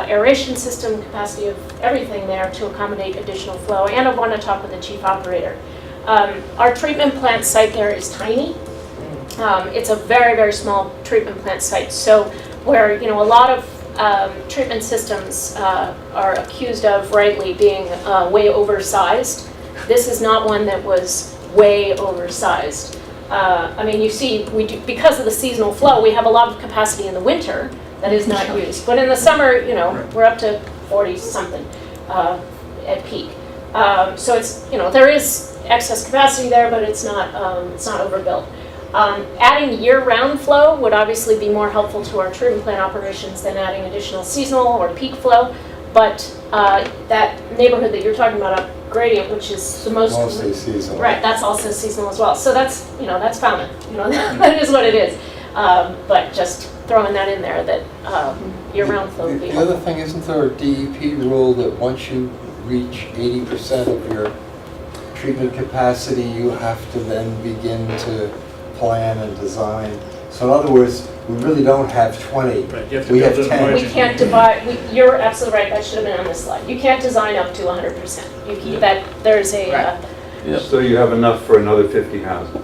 aeration system, capacity of everything there to accommodate additional flow. And I want to talk with the chief operator. Our treatment plant site there is tiny. It's a very, very small treatment plant site. So where a lot of treatment systems are accused of rightly being way oversized, this is not one that was way oversized. You see, we do, because of the seasonal flow, we have a lot of capacity in the winter that is not used. But in the summer, we're up to 40-something at peak. So it's, there is excess capacity there, but it's not overbuilt. Adding year-round flow would obviously be more helpful to our treatment plant operations than adding additional seasonal or peak flow. But that neighborhood that you're talking about up Gradient, which is the Mostly seasonal. Right, that's also seasonal as well. So that's Falmouth. That is what it is. But just throwing that in there, that year-round flow would be The other thing, isn't there a DEP rule that once you reach 80% of your treatment capacity, you have to then begin to plan and design? So in other words, we really don't have 20. Right, you have to We build have a 10. margin. We can't divide, you're absolutely right, that should have been on this slide. You can't design up to 100%. There's a, Yep. So you have enough for another 50 houses,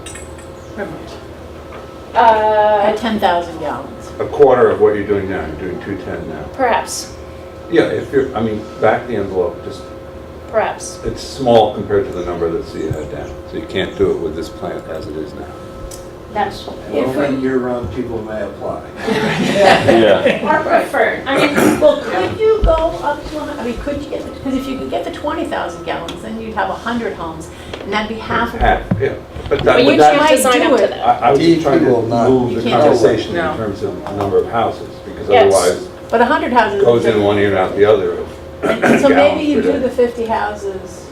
At 10,000 gallons. a quarter of what you're doing now. You're doing 210 now. perhaps, Yeah, back the envelope, perhaps. it's small compared to the number that you had down. So you can't do it with this plant as it is now. That's Only year-round people may apply. Yeah. our preferred. Well, could you go up to, could you get, because if you could get the 20,000 gallons, then you'd have 100 homes, and that'd be half of it. Half, yeah. But But you that, can't might design do up to it. that. I was just trying to People not- move the You can't do it. conversation No. in terms of number of houses, because Yes. otherwise But 100 houses. it goes in one ear and out the other. So maybe you gallons per do day. the 50 houses.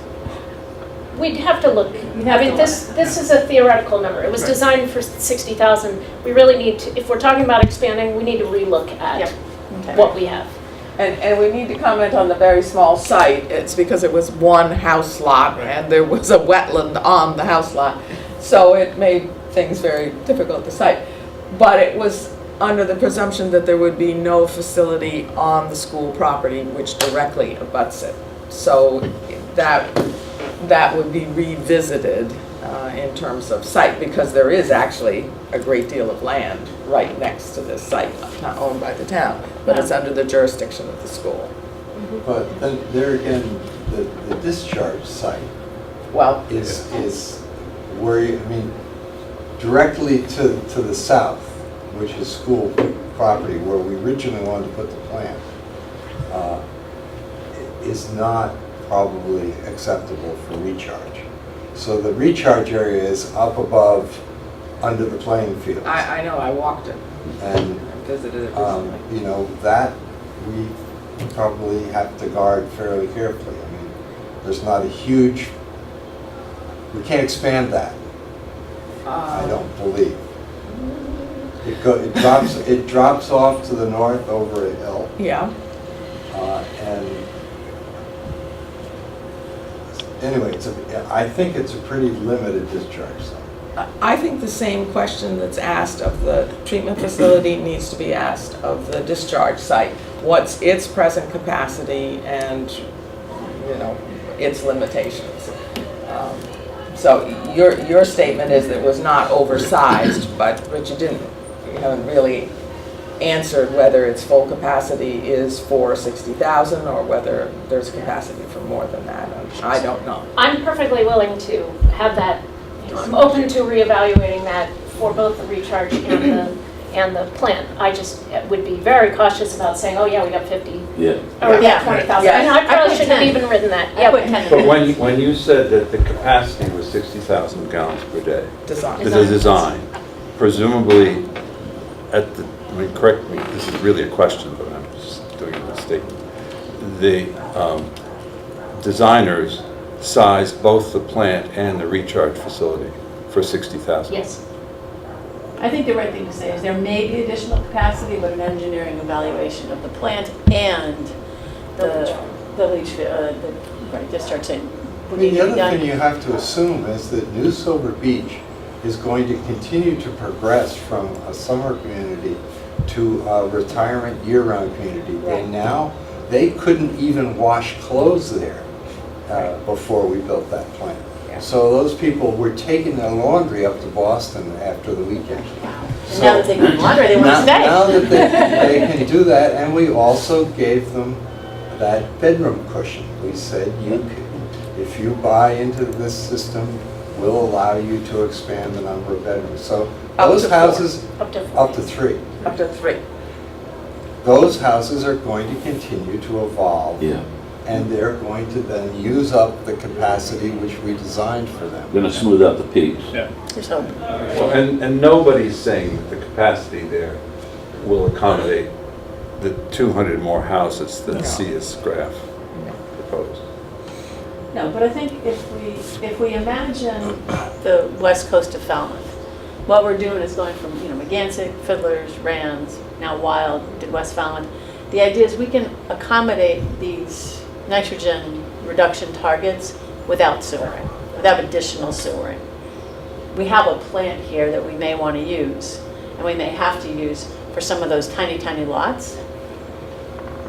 We'd have to look. You'd have to This is a theoretical number. It was Right. designed for 60,000. We really need to, if we're talking about expanding, we need to relook at Yep. Okay. what we have. And we need to comment on the very small site. It's because it was one house lot Right. and there was a wetland on the house lot. So it made things very difficult to cite. But it was under the presumption that there would be no facility on the school property which directly abuts it. So that would be revisited in terms of site, because there is actually a great deal of land right next to this site, not owned by the town, but it's under the jurisdiction of the school. But then there again, the discharge site Well, is where, I mean, directly to the south, which is school property, where we originally wanted to put the plant, is not probably acceptable for recharge. So the recharge area is up above, under the playing fields. I know, I walked it, And, visited it recently. you know, that we probably have to guard fairly carefully. I mean, there's not a huge, we can't expand that, I don't believe. It drops off to the north over a hill, Yeah, and anyway, I think it's a pretty limited discharge zone. I think the same question that's asked of the treatment facility needs to be asked of the discharge site. What's its present capacity and, you know, its limitations? So your statement is that it was not oversized, but you haven't really answered whether its full capacity is for 60,000 or whether there's capacity for more than that. I don't know. I'm perfectly willing to have that, I'm open to reevaluating that for both the recharge and the plant. I just would be very cautious about saying, oh yeah, we got 50, Yeah. or we Yeah. got 20,000. Yeah. And I I probably put shouldn't have 10. even written that. I put 10. But when you said that the capacity was 60,000 gallons per day, Design. for the design, presumably at the, I mean, correct me, this is really a question, but I'm just doing a statement. The designers sized both the plant and the recharge facility for 60,000. Yes. I think the right thing to say is there may be additional capacity, but an engineering evaluation of the plant and the leach, right, discharge site I would mean, need the to be other thing done. you have to assume is that New Silver Beach is going to continue to progress from a summer community to a retirement year-round community. They couldn't even wash clothes there before we built that plant. Yeah. So those people were taking their laundry up to Boston after the weekend. And now that they can water, they want to stay. Now that they can do that, and we also gave them that bedroom cushion. We said, if you buy into this system, we'll allow you to expand the number of bedrooms. So Up those to 4. houses, Up to 4. up to 3. Up to 3. Those houses are going to continue to evolve. Yeah. And they're going to then use up the capacity which we designed for them. Gonna smooth out the peaks. Yeah. There's hope. Well, and nobody's saying that the capacity there will accommodate the 200 more houses that CS graph proposed. No, but I think if we imagine the west coast of Falmouth, what we're doing is going from, Megansett, Fiddlers, Rands, now Wild, did West Falmouth. The idea is we can accommodate these nitrogen reduction targets without sewering, without additional sewering. We have a plant here that we may want to use, and we may have to use for some of those tiny, tiny lots.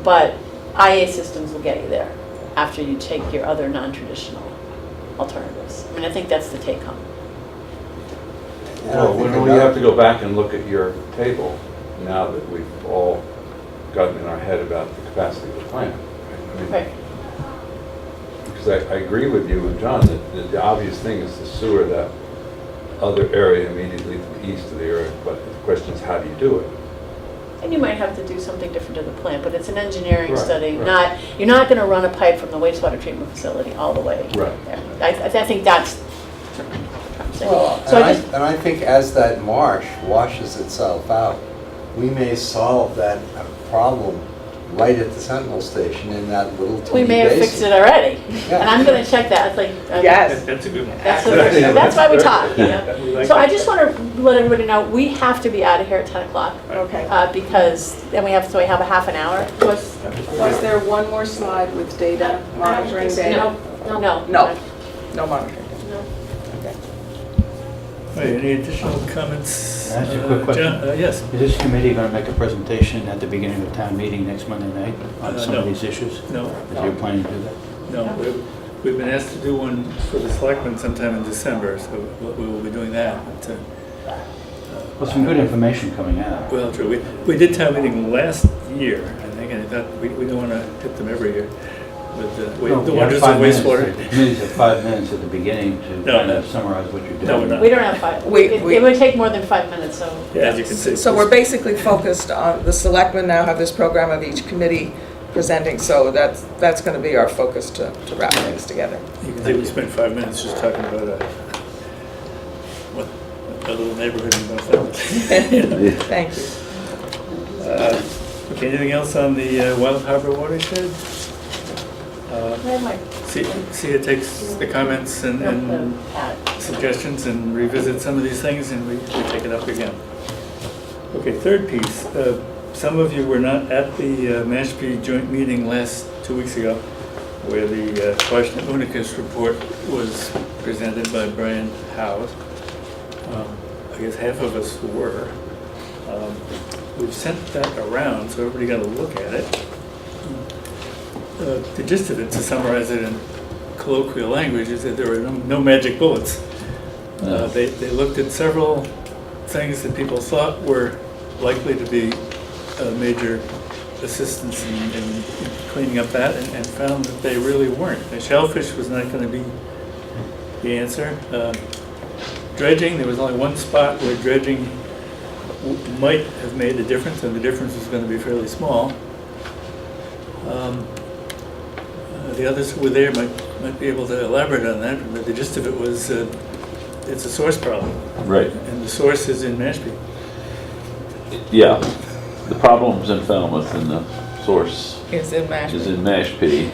But IA systems will get you there after you take your other non-traditional alternatives. I mean, I think that's the take home. And I Well, think we have to go back and look at your table now that we've all gotten in our head about the capacity of the plant. I mean, Right. because I agree with you and John that the obvious thing is to sewer that other area immediately to the east of the area, but the question is how do you do it? And you might have to do something different to the plant, but it's an engineering Right, study. right. You're not going to run a pipe from the wastewater treatment facility all the way Right. there. I think that's what I'm saying. Well, So I just, and I think as that marsh washes itself out, we may solve that problem right at the Sentinel Station in that little teeny basin. we may have fixed it already. Yeah. And I'm going to check that. It's like, Yes. That's a good one. That's why we talk. We like So I that. just want to let everybody know, we have to be out of here at 10 o'clock. Okay. Because then we have a half an hour. Was there one more slide with data, monitoring data? No. No. No. No monitoring. No. Right, any additional comments? Can I ask you a quick question? John? Yes. Is this committee going to make a presentation at the beginning of town meeting next Monday night on some no. of these issues? No, Is you planning to do that? no, we've been asked to do one for the selectmen sometime in December, so we will be doing that. But, Well, some good information coming out. well, true, we did town meeting last year, I think, and I thought we don't want to hit them every year. But Well, the you have wonders of 5 minutes. wastewater. The committee's at 5 minutes at the beginning to No, kind no. of summarize what you're doing. No, we're not. We don't have 5. It would take more than 5 minutes, so. Yeah, as you can see. So we're basically focused on, the selectmen now have this program of each committee presenting, so that's going to be our focus to wrap things together. You can see we spent 5 minutes just talking about a little neighborhood in North Everett. Thank you. Okay, anything else on the Wild Harbor watershed? See, it takes the comments and suggestions and revisit some of these things, and we take it up again. Okay, third piece. Some of you were not at the Mashpee joint meeting 2 weeks ago, where the Quashnet Unicus report was presented by Brian Howes. I guess half of us were. We've sent that around, so everybody got a look at it. The gist of it, to summarize it in colloquial language, is that there were no magic bullets. They looked at several things that people thought were likely to be a major assistance in cleaning up that, and found that they really weren't. The shellfish was not going to be the answer. Dredging, there was only one spot where dredging might have made a difference, and the difference was going to be fairly small. The others who were there might be able to elaborate on that, but the gist of it was it's a source problem. Right. And the source is in Mashpee. Yeah, the problem's in Falmouth and the source Is in is Mashpee. in Mashpee.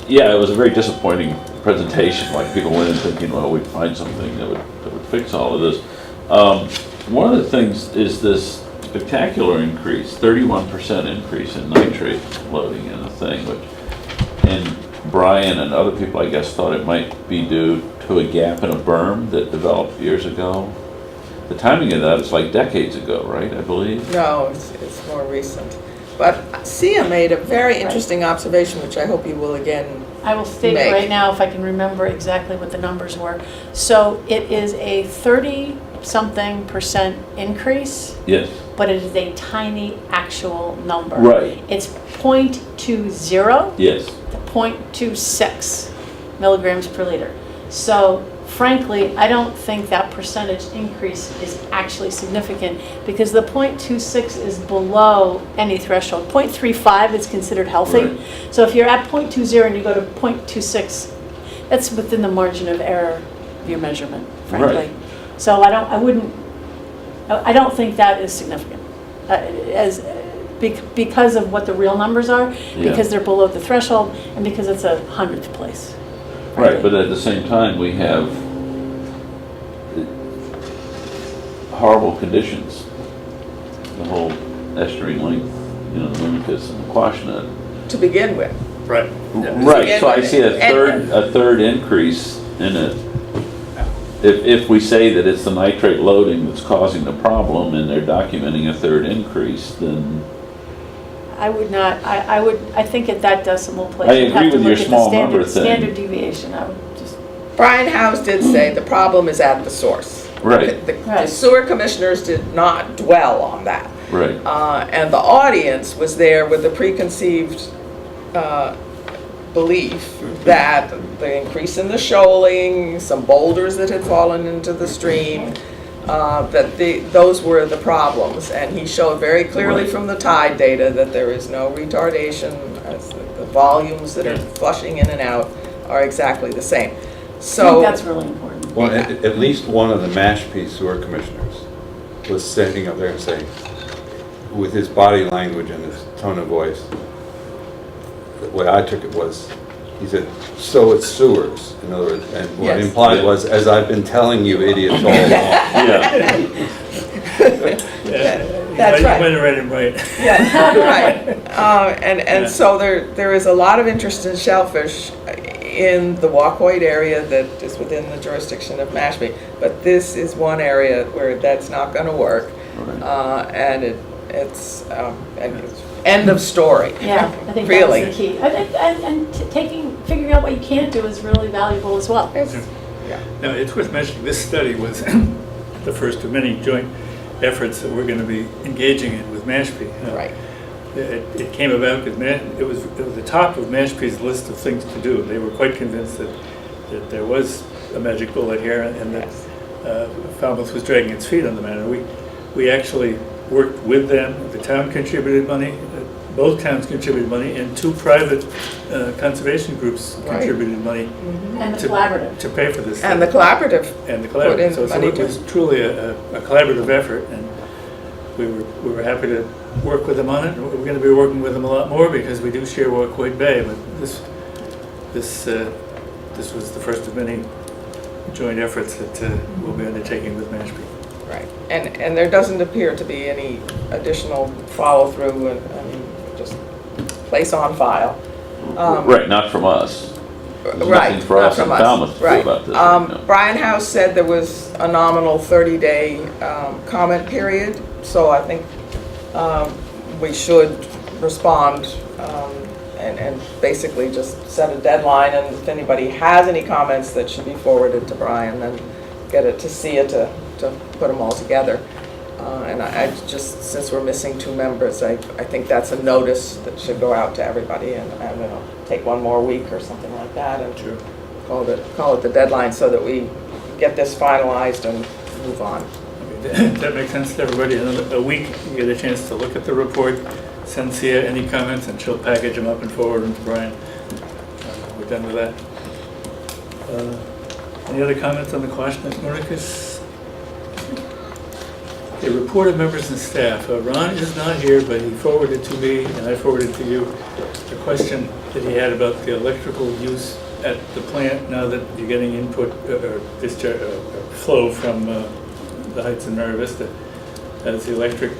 Yeah, it was a very disappointing presentation. Like, people went in thinking, well, we'd find something that would fix all of this. One of the things is this spectacular increase, 31% increase in nitrate loading in the thing, and Brian and other people, I guess, thought it might be due to a gap in a berm that developed years ago. The timing of that is like decades ago, right, I believe? No, it's more recent. But Sia made a very interesting observation, which I hope you will again. I will state it right now if I can remember exactly what the numbers were. So it is a 30-something% increase, Yes. but it is a tiny actual number. Right. It's 0.20 Yes. to 0.26 milligrams per liter. So frankly, I don't think that percentage increase is actually significant, because the 0.26 is below any threshold. 0.35 is considered healthy. Right. So if you're at 0.20 and you go to 0.26, that's within the margin of error of your measurement, frankly. Right. So I don't think that is significant because of what the real numbers are, because they're below the threshold, and because it's a 100th place. Right, but at the same time, we have horrible conditions. The whole estuarine length, the Unicus and the Quashnet. To begin with. Right. Right, so I see a third increase in it. If we say that it's the nitrate loading that's causing the problem, and they're documenting a third increase, then I would not, I think at that decimal place. I you'd have agree to with your look at the small number thing. Standard deviation, I would just. Brian Howes did say the problem is at the source. Right. The sewer commissioners did not dwell on that. right, And the audience was there with the preconceived belief that the increase in the shoaling, some boulders that had fallen into the stream, that those were the problems. And he showed very clearly Right. from the tide data that there is no retardation, as the volumes that are flushing in and out are exactly the same. I think So that's really important. Well, at least one of the Mashpee sewer commissioners was standing up there and saying, with his body language and his tone of voice, the way I took it was, he said, so it's sewers, in other words, and what Yes. implied was, as I've been telling you idiots all along. yeah, That's right. You might have read him right. Yeah, right. And so there is a lot of interest in shellfish in the Wacoit area that is within the jurisdiction of Mashpee. But this is one area where that's not going to work. Right. And it's end of story. Yeah, I think Really. that's the key. And figuring out what you can't do is really valuable as well. Now, it's worth mentioning, this study was the first of many joint efforts that we're going to be engaging in with Mashpee. Right. It came about because it was the top of Mashpee's list of things to do. They were quite convinced that there was a magic bullet here and that Falmouth was dragging its feet on the matter. We actually worked with them. The town contributed money. Both towns contributed money, and two private conservation groups Right. contributed money And the collaborative. to pay for this. And the collaborative. And the put in collaborative. So money it was truly a collaborative effort, and we were happy to work with them on it. We're going to be working with them a lot more because we do share Wacoit Bay, but this was the first of many joint efforts that we'll be undertaking with Mashpee. Right. And there doesn't appear to be any additional follow-through, just place on file. Right, not from us. There's Right, nothing for not us in from us. Falmouth to do Right. about this. No. Brian House said there was a nominal 30-day comment period, so I think we should respond and basically just set a deadline, and if anybody has any comments that should be forwarded to Brian, then get it to see it to put them all together. And I just, since we're missing two members, I think that's a notice that should go out to everybody, and I'm gonna take one more week or something like that and Sure. call it the deadline so that we get this finalized and move on. That makes sense to everybody. In a week, you get a chance to look at the report, send Sia any comments, and she'll package them up and forward them to Brian. We're done with that. Any other comments on the question of Noricus? A report of members and staff. Ron is not here, but he forwarded to me, and I forwarded to you, the question that he had about the electrical use at the plant now that you're getting input or discharge flow from the Heights and Mara Vista. Has the electric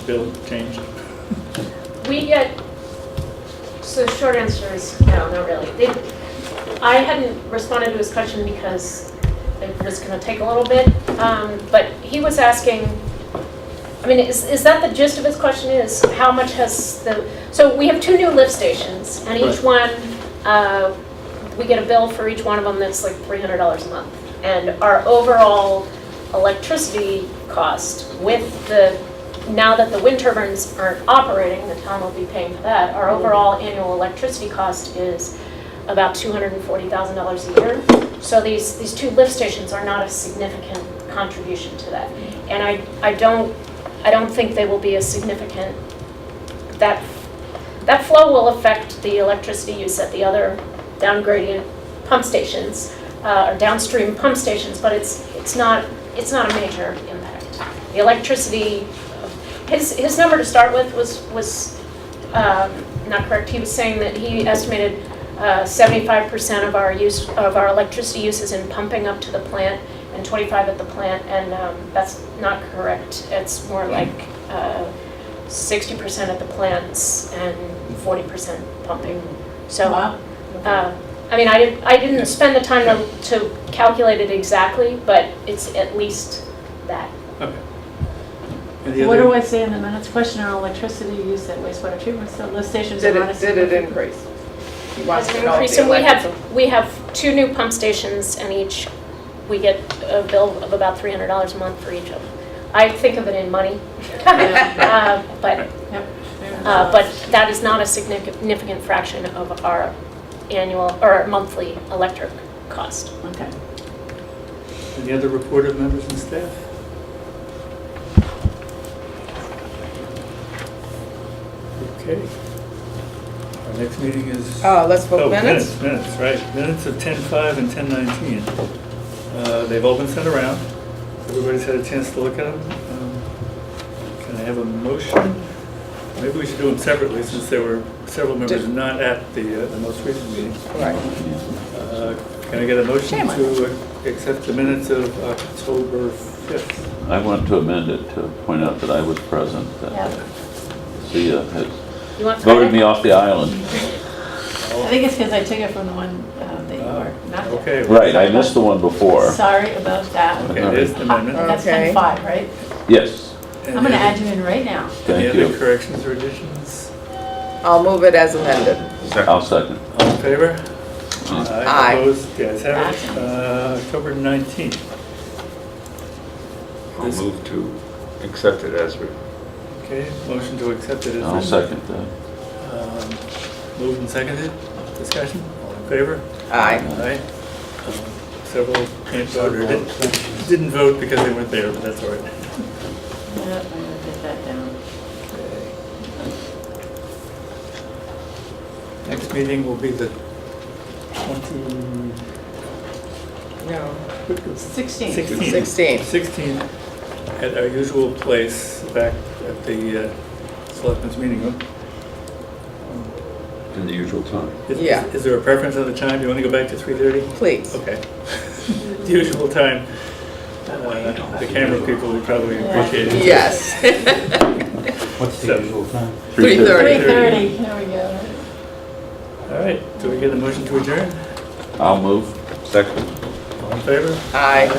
bill changed? We get, so the short answer is no, not really. I hadn't responded to his question because it was going to take a little bit, but he was asking, I mean, is that the gist of his question is how much has so we have two new lift stations, and each one, we get a bill for each one of them that's like $300 a month. And our overall electricity cost with now that the wind turbines aren't operating, the town will be paying for that, our overall annual electricity cost is about $240,000 a year. So these two lift stations are not a significant contribution to that. And I don't think they will be a significant, that flow will affect the electricity use at the other downgradient pump stations, or downstream pump stations, but it's not a major impact. The electricity, his number to start with was not correct. He was saying that he estimated 75% of our electricity use is in pumping up to the plant and 25 at the plant, and that's not correct. It's more like 60% at the plants and 40% pumping. So, Wow. I mean, I didn't spend the time to calculate it exactly, but it's at least that. Okay. Any What other- do I say in the minutes? Question on electricity use at wastewater treatment, so lift stations Did are not a it significant- increase? He Has wants an to know if increase, the and electrical- we have two new pump stations, and each we get a bill of about $300 a month for each of them. I think of it in money, but that is not a significant fraction of our annual or monthly electric cost. Okay. Any other report of members and staff? Okay. Our next meeting is... Let's vote minutes. Minutes, right. Minutes of 10:05 and 10:19. They've all been sent around. Everybody's had a chance to look at them. Can I have a motion? Maybe we should do them separately since there were several members not at the most recent meeting. Right. Can I get a motion Sure. to accept the minutes of October 5th? I want to amend it to point out that I was present. Yeah. Sia has You want voted credit? me off the island. I think it's because I took it from the one that you were not there. Okay. Right, I missed the one before. Sorry about that. Okay, there's the amendment. That's Okay. 10-5, right? Yes, And I'm gonna any- add you in right now. Any thank other you. corrections or additions? I'll move it as amended. I'll second. All in favor? Aye. Opposed? The ayes have it. October 19th. I'll move to accept it as written. Okay, motion to accept it as I'll written. second that. Moved and seconded. Discussion? All in favor? Aye. Aye. Several can't vote or didn't vote because they weren't there, but that's all right. Yep, I'm gonna get that down. Next meeting will be the No, 16. 16. 16th at our usual place back at the Selectmen's Meeting room. In the usual time. Yeah. Is there a preference on the time? Do you want to go back to 3:30? Please. Okay. The usual time. The camera people would probably appreciate it. Yes. What's the So- usual time? 3:30. 3:30, there we go. All right, do we get a motion to adjourn? I'll move. Second. All in favor? Aye.